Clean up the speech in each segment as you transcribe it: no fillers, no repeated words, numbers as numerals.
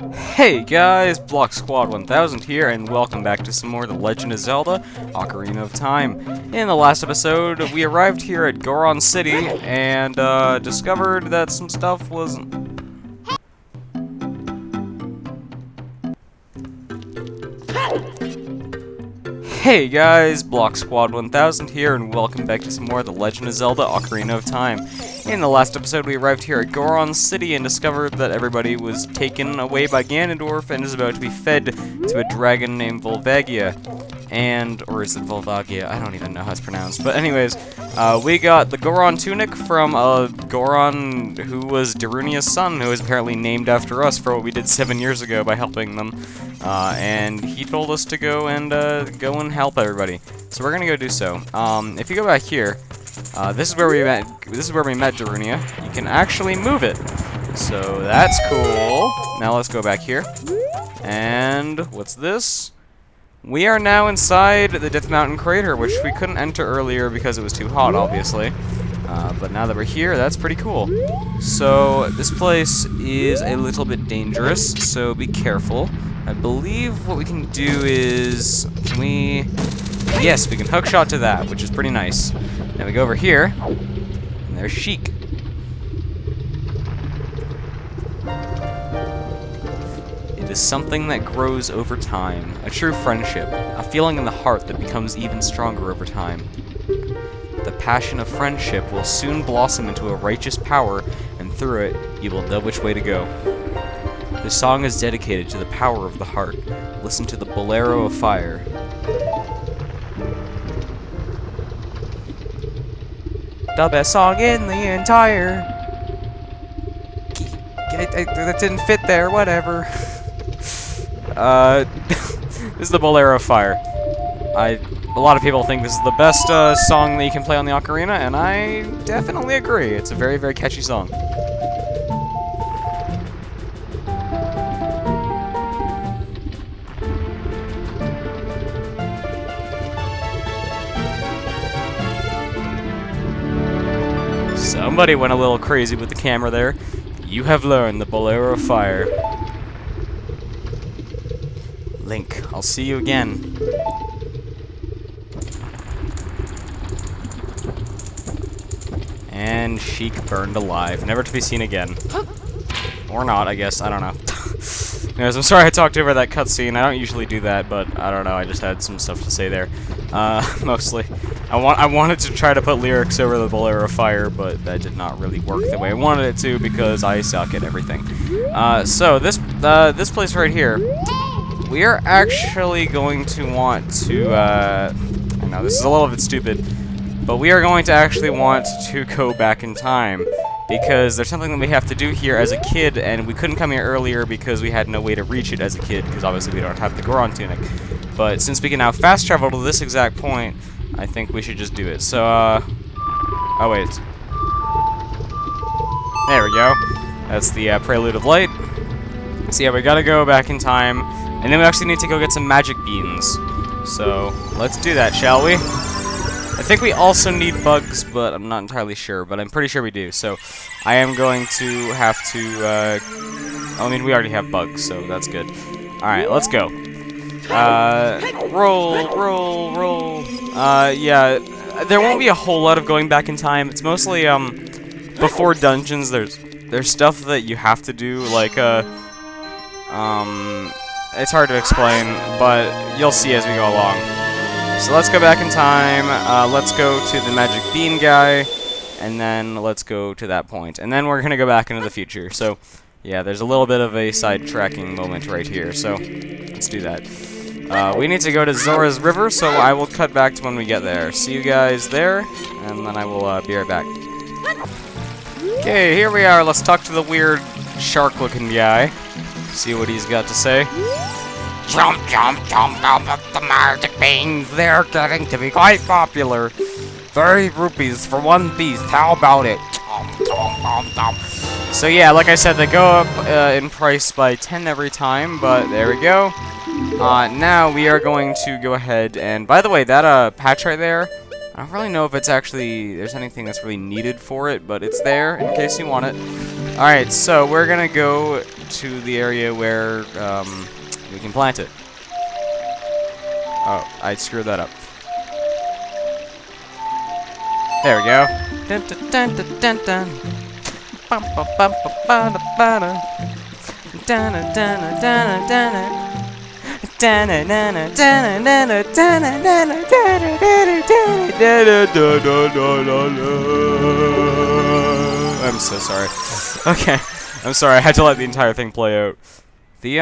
Hey guys, Block Squad 1000 here, and welcome back to some more The Legend of Zelda, Ocarina of Time. In the last episode, we arrived here at Goron City, and discovered that some stuff wasn't... Hey guys, Block Squad 1000 here, and welcome back to some more The Legend of Zelda, Ocarina of Time. In the last episode, we arrived here at Goron City and discovered that everybody was taken away by Ganondorf and is about to be fed to a dragon named Volvagia. Or is it Volvagia? I don't even know how it's pronounced. But anyways, we got the Goron tunic from Goron, who was Darunia's son, who was apparently named after us for what we did 7 years ago by helping them. And he told us to go and help everybody. So we're gonna go do so. If you go back here, this is where we met. This is where we met Darunia. You can actually move it, so that's cool. Now let's go back here. And what's this? We are now inside the Death Mountain crater, which we couldn't enter earlier because it was too hot, obviously. But now that we're here, that's pretty cool. So this place is a little bit dangerous, so be careful. I believe what we can do is, yes, we can hookshot to that, which is pretty nice. Now we go over here, and there's Sheik. It is something that grows over time, a true friendship, a feeling in the heart that becomes even stronger over time. The passion of friendship will soon blossom into a righteous power, and through it, you will know which way to go. This song is dedicated to the power of the heart. Listen to the Bolero of Fire. The best song in the entire... That didn't fit there, whatever. This is the Bolero of Fire. A lot of people think this is the best song that you can play on the Ocarina, and I definitely agree. It's a very, very catchy song. Somebody went a little crazy with the camera there. You have learned the Bolero of Fire. Link, I'll see you again. And Sheik burned alive, never to be seen again. Or not, I guess, I don't know. Anyways, I'm sorry I talked over that cutscene. I don't usually do that, but I don't know, I just had some stuff to say there. Mostly. I wanted to try to put lyrics over the Bolero of Fire, but that did not really work the way I wanted it to because I suck at everything. So this place right here, we are actually going to want to, I know this is a little bit stupid, but we are going to actually want to go back in time because there's something that we have to do here as a kid, and we couldn't come here earlier because we had no way to reach it as a kid because obviously we don't have the Goron tunic. But since we can now fast travel to this exact point, I think we should just do it. So, oh wait. There we go. That's the Prelude of Light. So yeah, we gotta go back in time, and then we actually need to go get some magic beans. So, let's do that, shall we? I think we also need bugs, but I'm not entirely sure, but I'm pretty sure we do. So, I am going to have to, I mean, we already have bugs, so that's good. Alright, let's go. Roll. Yeah, there won't be a whole lot of going back in time. It's mostly, before dungeons, there's stuff that you have to do, like, it's hard to explain, but you'll see as we go along. So let's go back in time, let's go to the magic bean guy, and then let's go to that point. And then we're gonna go back into the future. So, yeah, there's a little bit of a sidetracking moment right here, so let's do that. We need to go to Zora's River, so I will cut back to when we get there. See you guys there, and then I will be right back. Okay, here we are. Let's talk to the weird shark-looking guy. See what he's got to say. Jump up the magic beans. They're getting to be quite popular. 30 rupees for one piece. How about it? So yeah, like I said, they go up in price by 10 every time, but there we go. Now we are going to go ahead and, by the way, that patch right there, I don't really know if it's actually, there's anything that's really needed for it, but it's there in case you want it. Alright, so we're gonna go to the area where we can plant it. Oh, I screwed that up. There we go. Dun, dun, dun, dun, dun, dun. Bum, bum, bum, bum, ba, da, ba, da. Dun, dun, dun, dun, dun, dun. Dun, dun, dun, dun, dun, dun, dun, dun, dun, dun, dun, dun. I'm so sorry. Okay, I'm sorry. I had to let the entire thing play out. The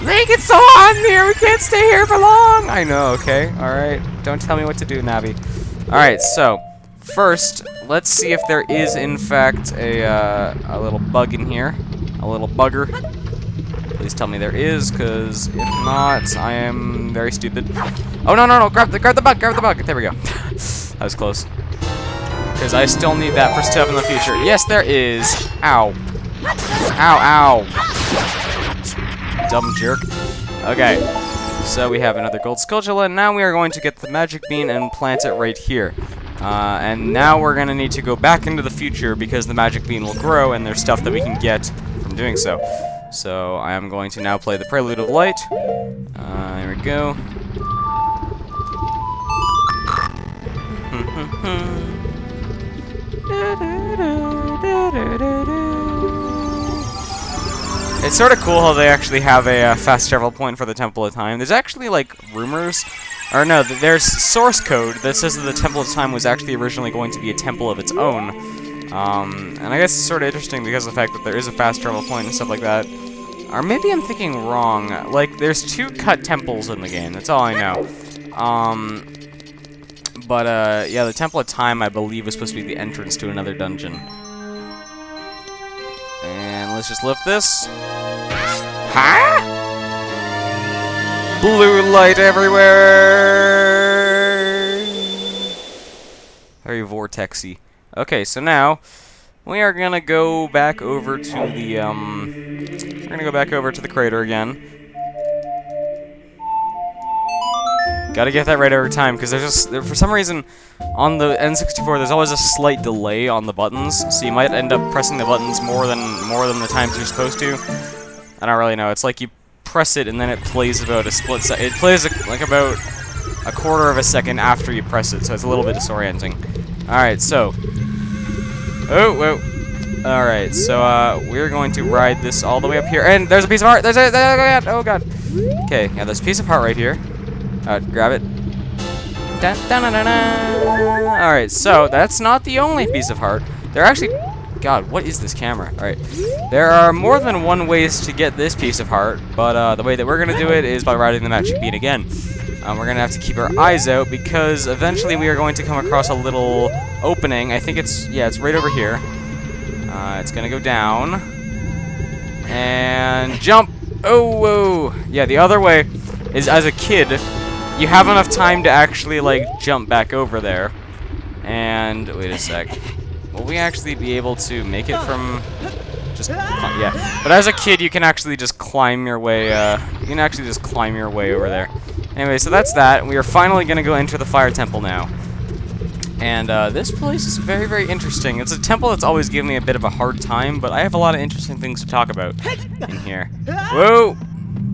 make it so hot in here. We can't stay here for long. I know. Okay. All right. Don't tell me what to do, Navi. All right. So first, let's see if there is in fact a little bug in here, a little bugger. Please tell me there is, because if not, I am very stupid. Oh no no no! Grab the bug! Grab the bug! There we go. That was close. Because I still need that for stuff in the future. Yes, there is. Ow. Ow, ow. Dumb jerk. Okay. So we have another gold Skulltula, and now we are going to get the magic bean and plant it right here. And now we're going to need to go back into the future because the magic bean will grow, and there's stuff that we can get from doing so. So I am going to now play the Prelude of Light. Here we go. It's sort of cool how they actually have a fast travel point for the Temple of Time. There's actually, like, rumors, or no, there's source code that says that the Temple of Time was actually originally going to be a temple of its own. And I guess it's sort of interesting because of the fact that there is a fast travel point and stuff like that. Or maybe I'm thinking wrong. Like, there's 2 cut temples in the game, that's all I know. Yeah, the Temple of Time, I believe, was supposed to be the entrance to another dungeon. And let's just lift this. Huh? Blue light everywhere! Very vortexy. Okay, so now we are gonna go back over to the we're gonna go back over to the crater again. Gotta get that right every time, because there's just, for some reason, on the N64, there's always a slight delay on the buttons, so you might end up pressing the buttons more than the times you're supposed to. I don't really know. It's like you press it and then it plays about a split second. It plays like about a quarter of a second after you press it, so it's a little bit disorienting. All right, so. Oh, whoa. All right, so we're going to ride this all the way up here, and there's a piece of heart. There's a oh god. Okay, yeah, there's a piece of heart right here. Grab it. Dun, dun, dun, dun, dun. Alright, so that's not the only piece of heart. There are actually... God, what is this camera? Alright. There are more than one ways to get this piece of heart, but the way that we're going to do it is by riding the magic bean again. We're going to have to keep our eyes out because eventually we are going to come across a little opening. I think it's... Yeah, it's right over here. It's going to go down. And jump! Oh, whoa! Yeah, the other way is as a kid... You have enough time to actually, like, jump back over there. And, wait a sec. Will we actually be able to make it from... Just, yeah. But as a kid, you can actually just climb your way, you can actually just climb your way over there. Anyway, so that's that. We are finally going to go enter the Fire Temple now. And, this place is very, very interesting. It's a temple that's always given me a bit of a hard time, but I have a lot of interesting things to talk about in here. Whoa!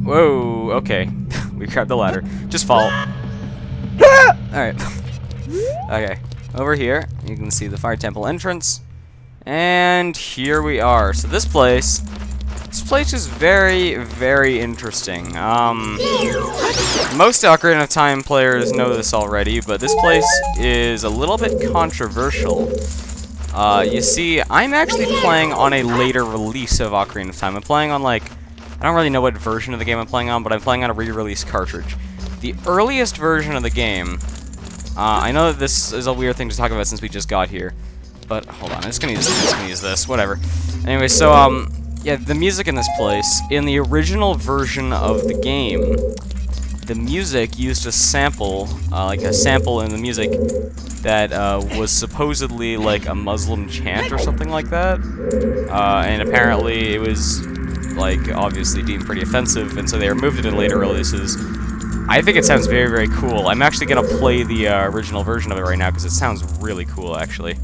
Whoa, okay. We grabbed the ladder. Just fall. Alright. Okay. Over here, you can see the Fire Temple entrance. And here we are. So this place is very, very interesting. Most Ocarina of Time players know this already, but this place is a little bit controversial. You see, I'm actually playing on a later release of Ocarina of Time. I'm playing on, like, I don't really know what version of the game I'm playing on, but I'm playing on a re-release cartridge. The earliest version of the game, I know that this is a weird thing to talk about since we just got here, but hold on, I'm just gonna use this, whatever. Anyway, so, yeah, the music in this place, in the original version of the game, the music used a sample, like a sample in the music that was supposedly like a Muslim chant or something like that, and apparently it was like obviously deemed pretty offensive, and so they removed it in later releases. I think it sounds very, very cool. I'm actually gonna play the original version of it right now because it sounds really cool, actually.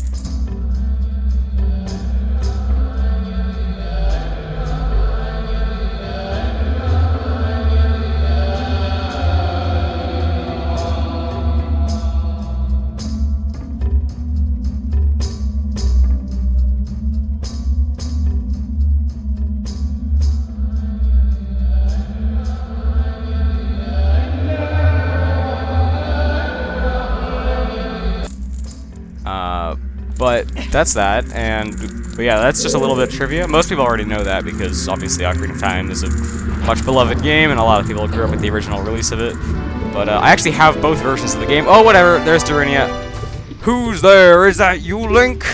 that's that. But yeah, that's just a little bit of trivia. Most people already know that because obviously Ocarina of Time is a much beloved game, and a lot of people grew up with the original release of it. But I actually have both versions of the game. Oh, whatever. There's Darunia. Who's there? Is that you, Link?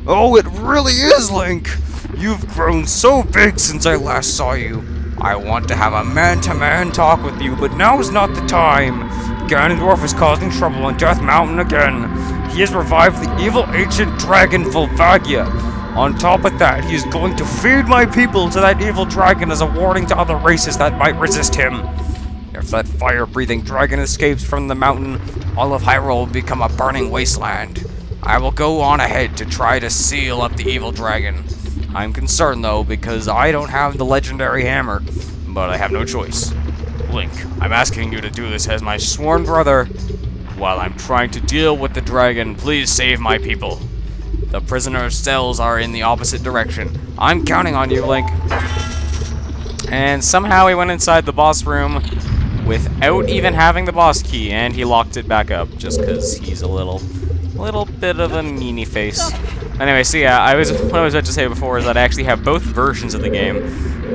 Oh, it really is, Link. You've grown so big since I last saw you. I want to have a man-to-man talk with you, but now's not the time. Ganondorf is causing trouble on Death Mountain again. He has revived the evil ancient dragon Volvagia. On top of that, he is going to feed my people to that evil dragon as a warning to other races that might resist him. If that fire-breathing dragon escapes from the mountain, all of Hyrule will become a burning wasteland. I will go on ahead to try to seal up the evil dragon. I'm concerned, though, because I don't have the legendary hammer, but I have no choice. Link, I'm asking you to do this as my sworn brother. While I'm trying to deal with the dragon, please save my people. The prisoner's cells are in the opposite direction. I'm counting on you, Link. And somehow he went inside the boss room without even having the boss key, and he locked it back up just because he's a little bit of a meanie face. Anyway, so yeah, what I was about to say before is that I actually have both versions of the game,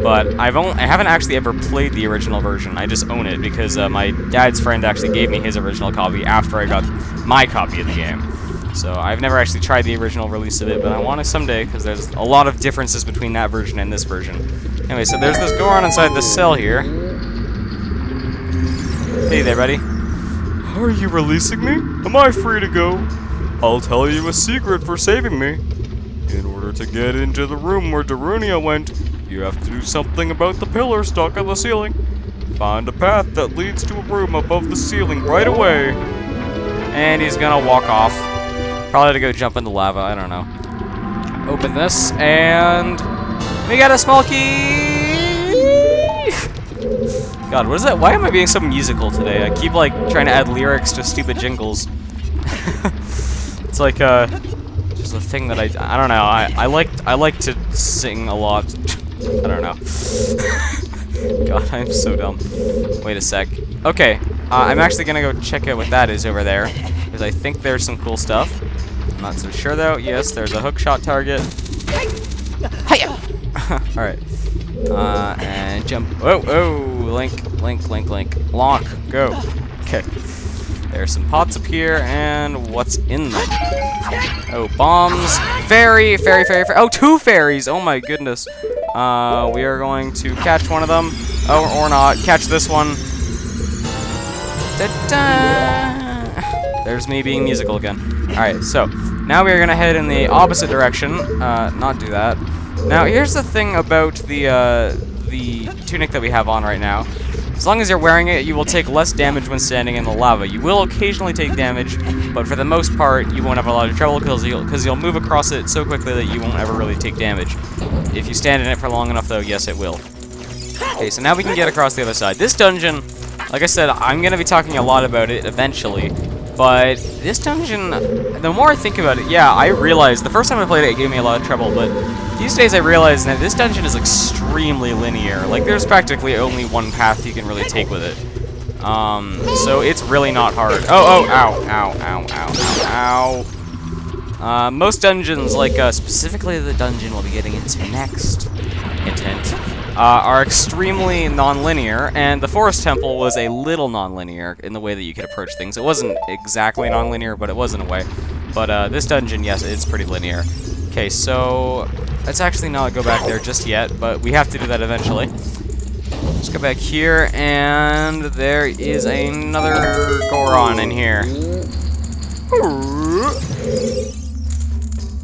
but I haven't actually ever played the original version. I just own it because my dad's friend actually gave me his original copy after I got my copy of the game. So I've never actually tried the original release of it, but I want to someday because there's a lot of differences between that version and this version. Anyway, so there's this Goron inside this cell here. Hey there, buddy. Are you releasing me? Am I free to go? I'll tell you a secret for saving me. In order to get into the room where Darunia went, you have to do something about the pillar stuck on the ceiling. Find a path that leads to a room above the ceiling right away. And he's gonna walk off. Probably to go jump in the lava, I don't know. Open this, and we got a small key! God, what is that? Why am I being so musical today? I keep, like, trying to add lyrics to stupid jingles. It's like, just a thing that I don't know, I like to sing a lot. I don't know. God, I'm so dumb. Wait a sec. Okay, I'm actually gonna go check out what that is over there, because I think there's some cool stuff. I'm not so sure though. Yes, there's a hookshot target. Hiya! Alright. And jump. Oh, Link. Lock. Go. Okay. There's some pots up here, and what's in them? Oh, bombs. Fairy. Oh, 2 fairies. Oh my goodness. We are going to catch one of them. Oh, or not. Catch this one. Da-da! There's me being musical again. Alright, so now we are going to head in the opposite direction. Not do that. Now, here's the thing about the tunic that we have on right now. As long as you're wearing it, you will take less damage when standing in the lava. You will occasionally take damage, but for the most part, you won't have a lot of trouble because you'll move across it so quickly that you won't ever really take damage. If you stand in it for long enough, though, yes, it will. Okay, so now we can get across the other side. This dungeon, like I said, I'm going to be talking a lot about it eventually, but this dungeon, the more I think about it, yeah, I realized, the first time I played it, it gave me a lot of trouble, but these days I realize that this dungeon is extremely linear. Like, there's practically only one path you can really take with it. So it's really not hard. Ow. Most dungeons, like, specifically the dungeon we'll be getting into next, hint, are extremely non-linear, and the Forest Temple was a little non-linear in the way that you could approach things. It wasn't exactly non-linear, but it was in a way. But this dungeon, yes, it's pretty linear. Okay, so let's actually not go back there just yet, but we have to do that eventually. Let's go back here, and there is another Goron in here.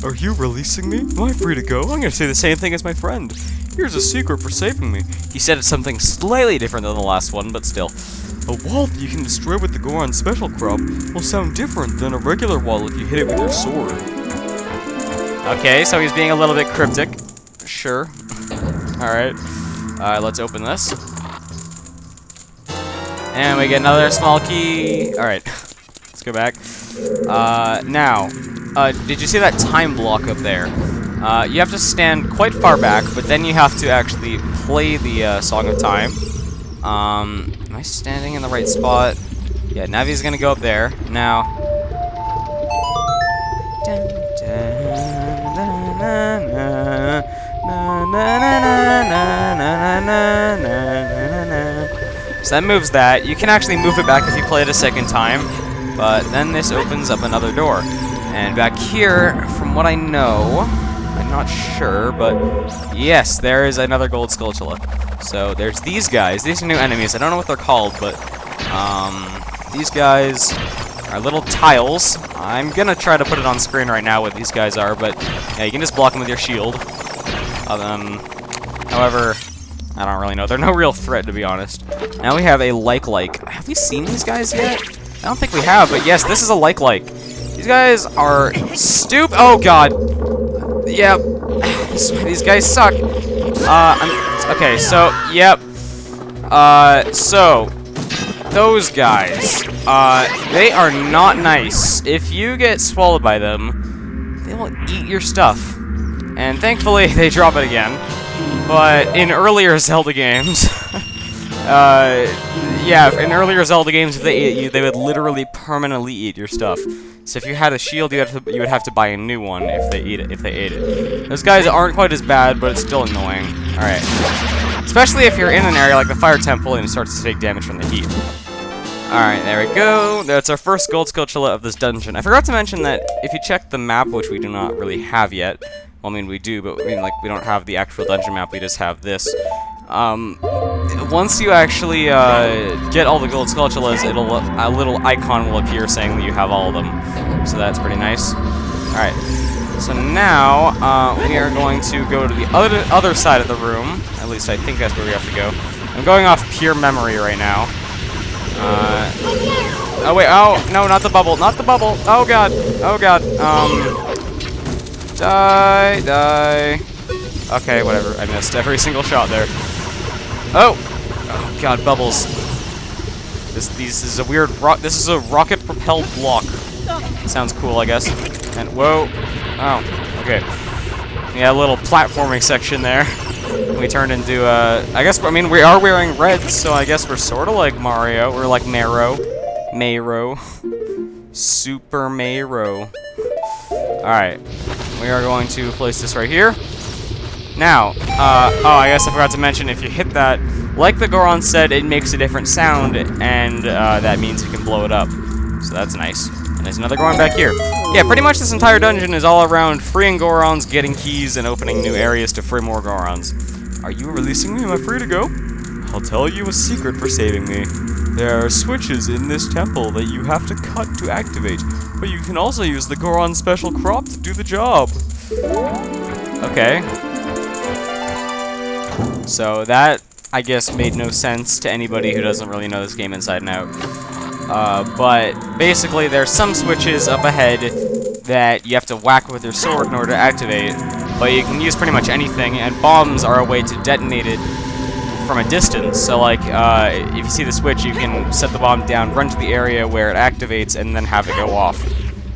Are you releasing me? Am I free to go? I'm gonna say the same thing as my friend. Here's a secret for saving me. He said it's something slightly different than the last one, but still. A wall that you can destroy with the Goron special crop will sound different than a regular wall if you hit it with your sword. Okay, so he's being a little bit cryptic. Sure. Alright. Let's open this. And we get another small key. Alright. Let's go back. Now, did you see that time block up there? You have to stand quite far back, but then you have to actually play the Song of Time. Am I standing in the right spot? Yeah, Navi's gonna go up there. Now... Dun, dun. Na na na na na na na na. So that moves that. You can actually move it back if you play it a second time, but then this opens up another door. And back here, from what I know, I'm not sure, but yes, there is another gold Skulltula. So there's these guys. These are new enemies. I don't know what they're called, but these guys are little tiles. I'm gonna try to put it on screen right now what these guys are, but yeah, you can just block them with your shield. However, I don't really know. They're no real threat, to be honest. Now we have a like. Have we seen these guys yet? I don't think we have, but yes, this is a like. These guys are stupid. Oh god. Yep. These guys suck. Okay, so yep. So those guys, they are not nice. If you get swallowed by them, they will eat your stuff. And thankfully, they drop it again. But in earlier Zelda games, yeah, in earlier Zelda games, if they ate you, they would literally permanently eat your stuff. So if you had a shield, you would have to buy a new one if they ate it. Those guys aren't quite as bad, but it's still annoying. All right, especially if you're in an area like the Fire Temple and it starts to take damage from the heat. All right, there we go. That's our first gold Skulltula of this dungeon. I forgot to mention that if you check the map, which we do not really have yet. Well, I mean, we do, but I mean, like, we don't have the actual dungeon map. We just have this. Once you actually get all the gold Skulltulas, a little icon will appear saying that you have all of them. So that's pretty nice. All right. So now we are going to go to the other side of the room. At least I think that's where we have to go. I'm going off pure memory right now. Oh wait! Oh no! Not the bubble! Not the bubble! Oh god! Oh god! Die! Okay, whatever. I missed every single shot there. Oh! Oh god, bubbles. This is a weird rock. This is a rocket-propelled block. Sounds cool, I guess. And whoa! Oh, okay. Yeah, a little platforming section there. We turned into I guess. I mean, we are wearing red, so I guess we're sort of like Mario. We're like Mayro. Super Mayro. All right. We are going to place this right here. Now, oh, I guess I forgot to mention, if you hit that, like the Goron said, it makes a different sound, and that means you can blow it up. So that's nice. And there's another Goron back here. Yeah, pretty much this entire dungeon is all around freeing Gorons, getting keys, and opening new areas to free more Gorons. Are you releasing me? Am I free to go? I'll tell you a secret for saving me. There are switches in this temple that you have to cut to activate, but you can also use the Goron special crop to do the job. Okay. So that, I guess, made no sense to anybody who doesn't really know this game inside and out. But basically, there's some switches up ahead that you have to whack with your sword in order to activate, but you can use pretty much anything, and bombs are a way to detonate it from a distance. So like, if you see the switch, you can set the bomb down, run to the area where it activates, and then have it go off.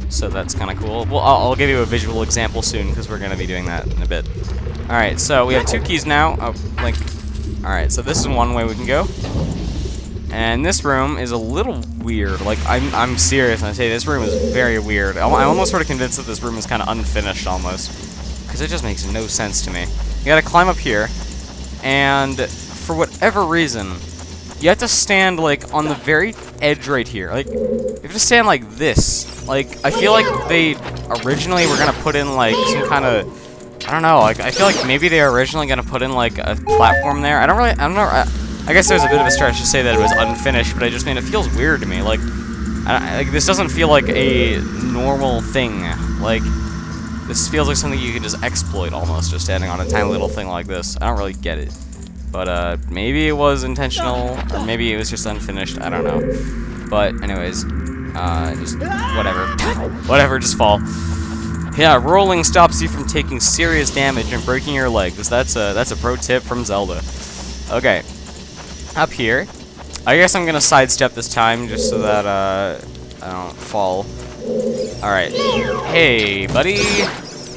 So that's kind of cool. Well, I'll give you a visual example soon, because we're going to be doing that in a bit. Alright, so we have 2 keys now. Oh, like, alright, so this is one way we can go. And this room is a little weird. Like, I'm serious when I say this room is very weird. I'm almost sort of convinced that this room is kind of unfinished, almost. Because it just makes no sense to me. You gotta climb up here, and for whatever reason, you have to stand, like, on the very edge right here. Like, you have to stand like this. Like, I feel like they originally were gonna put in, like, some kind of... I don't know, like, I feel like maybe they were originally gonna put in, like, a platform there. I don't know, I guess there's a bit of a stretch to say that it was unfinished, but I just mean, it feels weird to me. Like, like, this doesn't feel like a normal thing. Like, this feels like something you can just exploit, almost, just standing on a tiny little thing like this. I don't really get it. But, maybe it was intentional, or maybe it was just unfinished, I don't know. But, anyways, just, whatever. Whatever, just fall. Yeah, rolling stops you from taking serious damage and breaking your legs. That's a pro tip from Zelda. Okay, up here. I guess I'm gonna sidestep this time just so that I don't fall. All right. Hey, buddy,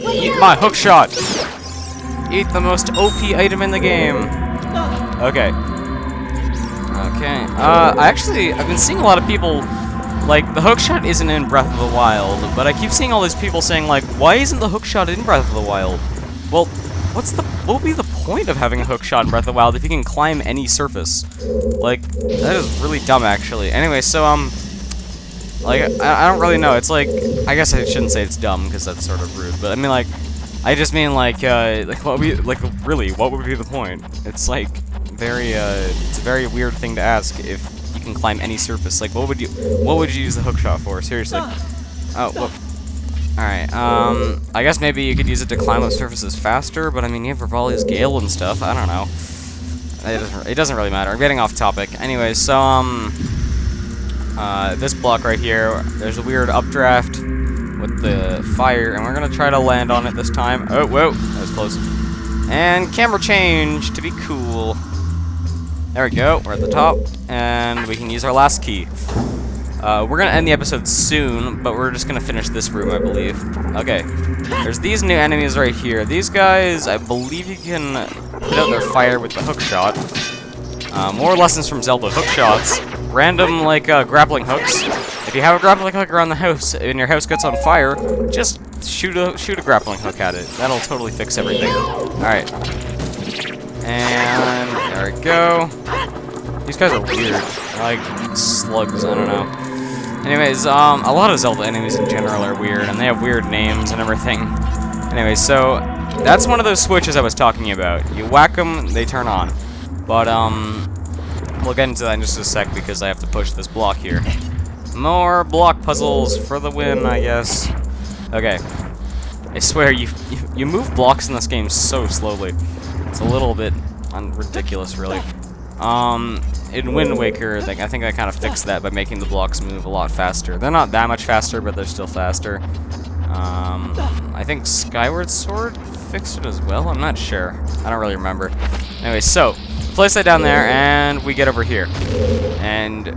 eat my hook shot. Eat the most OP item in the game. Okay. Okay. I've been seeing a lot of people. Like, the hookshot isn't in Breath of the Wild, but I keep seeing all these people saying, like, why isn't the hookshot in Breath of the Wild? Well, what would be the point of having a hook shot in Breath of the Wild if you can climb any surface? Like, that is really dumb, actually. Anyway, so, like, I don't really know. It's like, I guess I shouldn't say it's dumb, because that's sort of rude, but I mean, like, I just mean, like, what would be, like, really, what would be the point? It's, like, it's a very weird thing to ask if you can climb any surface. Like, what would you use the hook shot for? Seriously. Oh, whoop. Alright, I guess maybe you could use it to climb up surfaces faster, but I mean, you have Rivali's Gale and stuff, I don't know. It doesn't really matter. I'm getting off topic. Anyway, so, this block right here, there's a weird updraft with the fire, and we're gonna try to land on it this time. Oh, whoa, that was close. And camera change to be cool. There we go, we're at the top, and we can use our last key. We're gonna end the episode soon, but we're just gonna finish this room, I believe. Okay, there's these new enemies right here. These guys, I believe you can put out their fire with the hook shot. More lessons from Zelda, hook shots. Random, like, grappling hooks. If you have a grappling hook around the house and your house gets on fire, just shoot a grappling hook at it. That'll totally fix everything. Alright. And there we go. These guys are weird. They're like slugs, I don't know. Anyways, a lot of Zelda enemies in general are weird, and they have weird names and everything. Anyway, so that's one of those switches I was talking about. You whack them, they turn on. But, we'll get into that in just a sec because I have to push this block here. More block puzzles for the win, I guess. Okay. I swear, you move blocks in this game so slowly. It's a little bit ridiculous, really. In Wind Waker, I think I kind of fixed that by making the blocks move a lot faster. They're not that much faster, but they're still faster. I think Skyward Sword fixed it as well? I'm not sure. I don't really remember. Anyway, so, place that down there, and we get over here. And,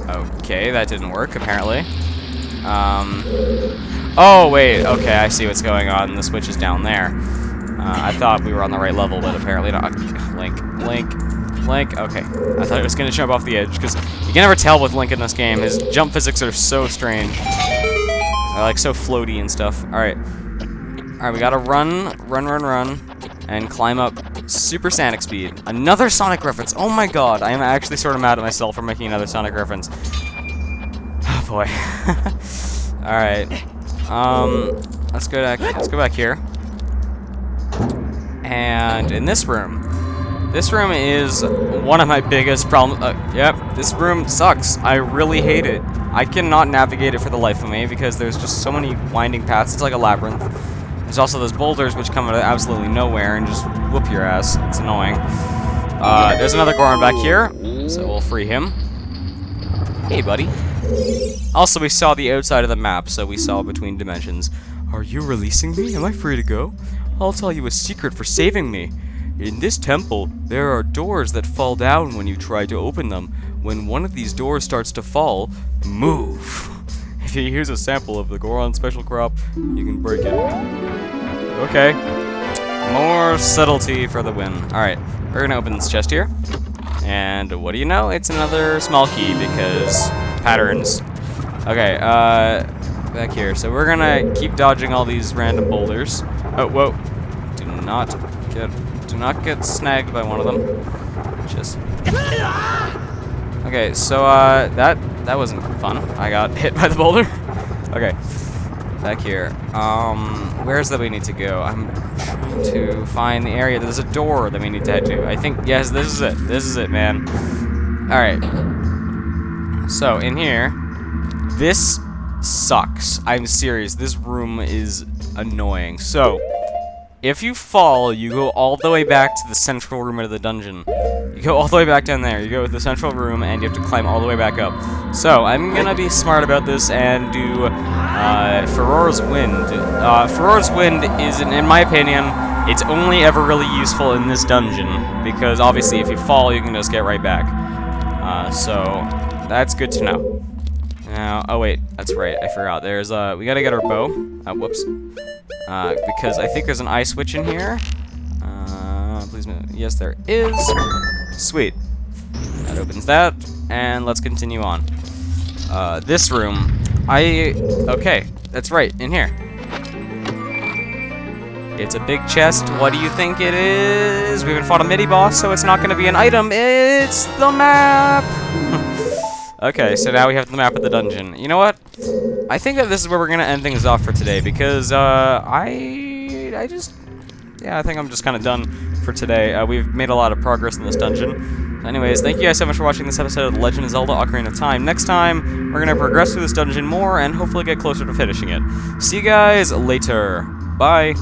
okay, that didn't work, apparently. Oh, wait, okay, I see what's going on. The switch is down there. I thought we were on the right level, but apparently not. Link, okay. I thought it was gonna jump off the edge, because you can never tell with Link in this game. His jump physics are so strange. They're like so floaty and stuff. Alright. Alright, we gotta run, and climb up Super Sonic speed. Another Sonic reference. Oh my god, I am actually sort of mad at myself for making another Sonic reference. Oh boy. Alright. Let's go back here. And in this room is one of my biggest problems. Yep, this room sucks. I really hate it. I cannot navigate it for the life of me because there's just so many winding paths. It's like a labyrinth. There's also those boulders which come out of absolutely nowhere and just whoop your ass. It's annoying. There's another Goron back here, so we'll free him. Hey, buddy. Also, we saw the outside of the map, so we saw between dimensions. Are you releasing me? Am I free to go? I'll tell you a secret for saving me. In this temple, there are doors that fall down when you try to open them. When one of these doors starts to fall, move. If you use a sample of the Goron special crop, you can break it. Okay. More subtlety for the win. Alright, we're gonna open this chest here. And what do you know? It's another small key because patterns. Okay, back here. So we're gonna keep dodging all these random boulders. Oh, whoa. Do not get snagged by one of them. Just. Okay, so that wasn't fun. I got hit by the boulder. Okay, back here. Where's that we need to go? I'm trying to find the area. There's a door that we need to head to. I think yes, this is it. This is it, man. All right. So in here, this sucks. I'm serious. This room is annoying. So. If you fall, you go all the way back to the central room of the dungeon. You go all the way back down there. You go to the central room, and you have to climb all the way back up. So, I'm gonna be smart about this and do Ferora's Wind. Ferora's Wind is, in my opinion, it's only ever really useful in this dungeon, because obviously if you fall, you can just get right back. So, that's good to know. Now, oh wait, that's right, I forgot. There's, we gotta get our bow. Whoops. Because I think there's an eye switch in here. Please, yes, there is. Sweet. That opens that, and let's continue on. This room, okay, that's right, in here. It's a big chest. What do you think it is? We haven't fought a mini-boss, so it's not going to be an item. It's the map! Okay, so now we have the map of the dungeon. You know what? I think that this is where we're going to end things off for today, because, I think I'm just kind of done for today. We've made a lot of progress in this dungeon. Anyways, thank you guys so much for watching this episode of The Legend of Zelda Ocarina of Time. Next time, we're going to progress through this dungeon more and hopefully get closer to finishing it. See you guys later. Bye.